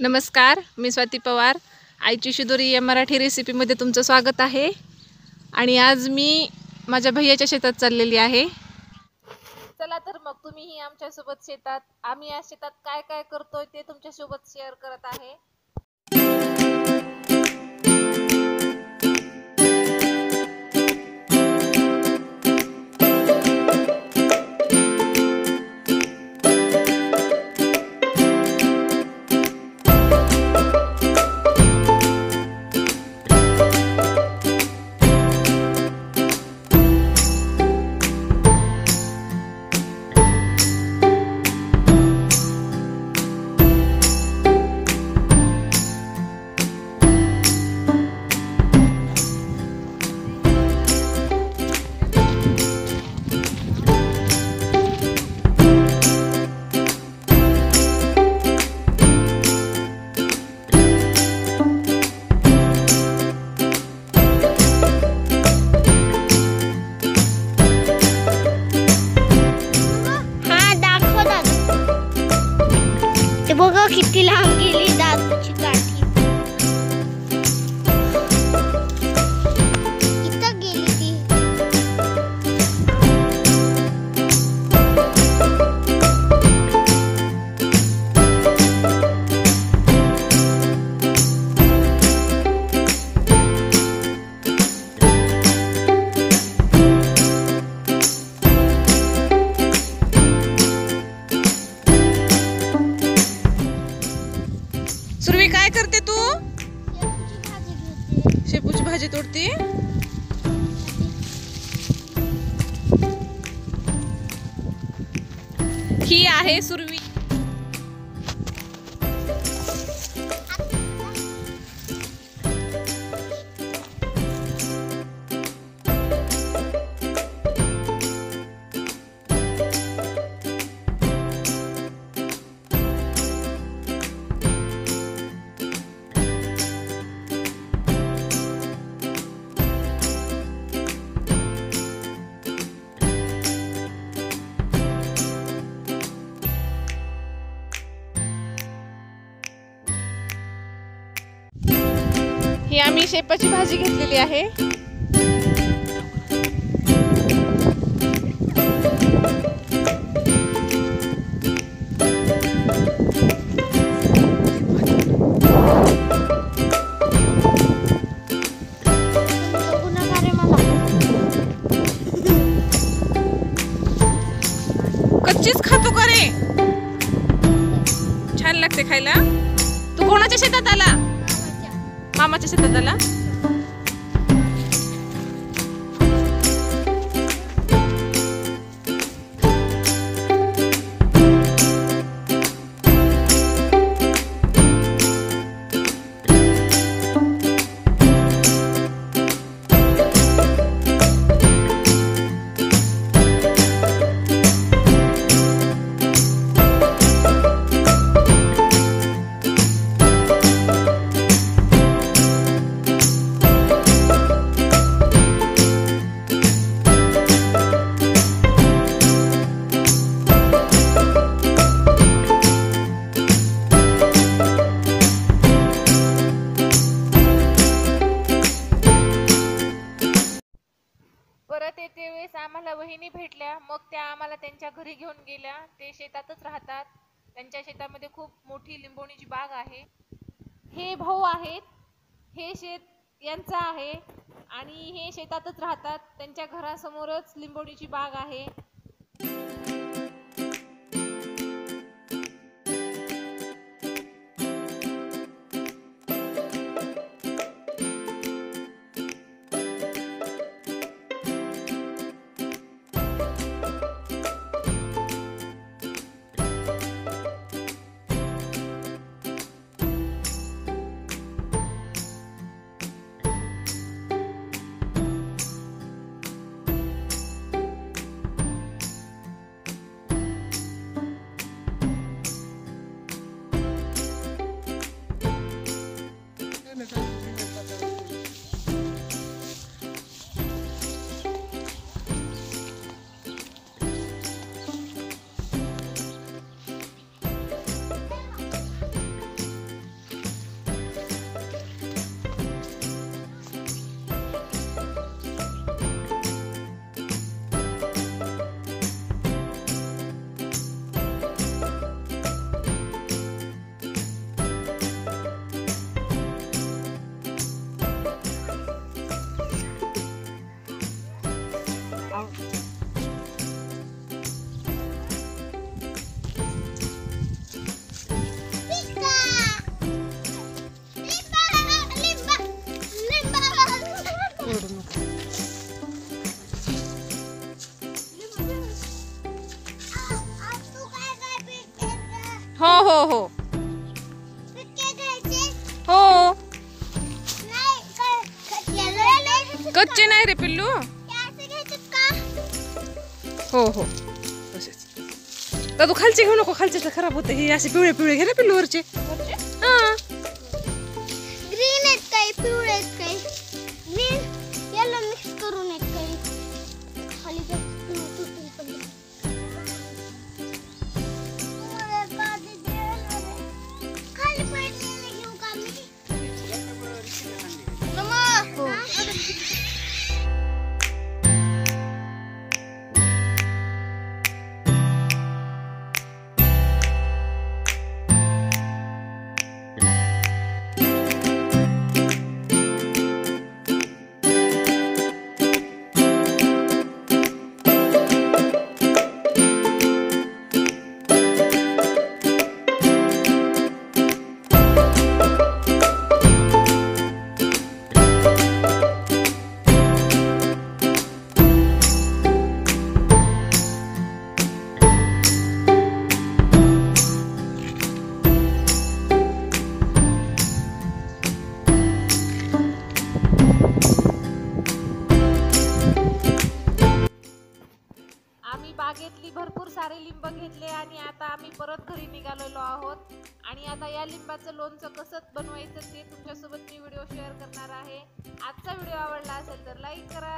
नमस्कार, मी स्वाती पवार. आईची शिदोरी या मराठी रेसिपीमध्ये तुमचं स्वागत आहे. आणि आज मी माझ्या भैयाच्या शेतात चाललेली आहे. चला तर मग तुम्हीही आमच्यासोबत शेतात, आम्ही या शेतात काय काय करतोय ते तुमच्यासोबत शेअर करत आहे. बघा किती लांब गेली दादूची काठी. इथं गेली ती. सुरवी, काय करते तू? शेपूची भाजी तोडते. ही आहे सुरवी. ही आम्ही शेपाची भाजी घेतलेली आहे. कच्चीच खातो का रे? छान लागते खायला. तू कोणाच्या शेतात आला? मामाच्या शेतात आला. परत येते वेळेस आम्हाला वहिनी भेटल्या. मग त्या आम्हाला त्यांच्या घरी घेऊन गेल्या. ते शेतातच राहतात. त्यांच्या शेतामध्ये खूप मोठी लिंबोणीची बाग आहे. हे भाऊ आहेत. हे शेत यांचं आहे आणि हे शेतातच राहतात. त्यांच्या घरासमोरच लिंबोणीची बाग आहे. कच्चे नाही रे पिल्लू. हो हो तसेच. तर तू खालचे घेऊ नको, खालचे तर खराब होते. हे असे पिवळे पिवळे घे ना पिल्लू वरचे. हा ग्रीन आहेत काही, पिवळे आहेत काही, ग्रीन येलो मिक्स करून आहेत काही. खाली बघ, तुटून पडले. खाली पडलेले घेऊ का मी? हो. आम्ही बागेतली भरपूर सारे लिंब घेतले आणि आता आम्ही परत घरी निघालेलो आहोत. आणि आता या लिंबाचं लोणचं कसं बनवायचं ते तुमच्यासोबत मी व्हिडिओ शेअर करणार आहे. आजचा व्हिडिओ आवडला असेल तर लाईक करा,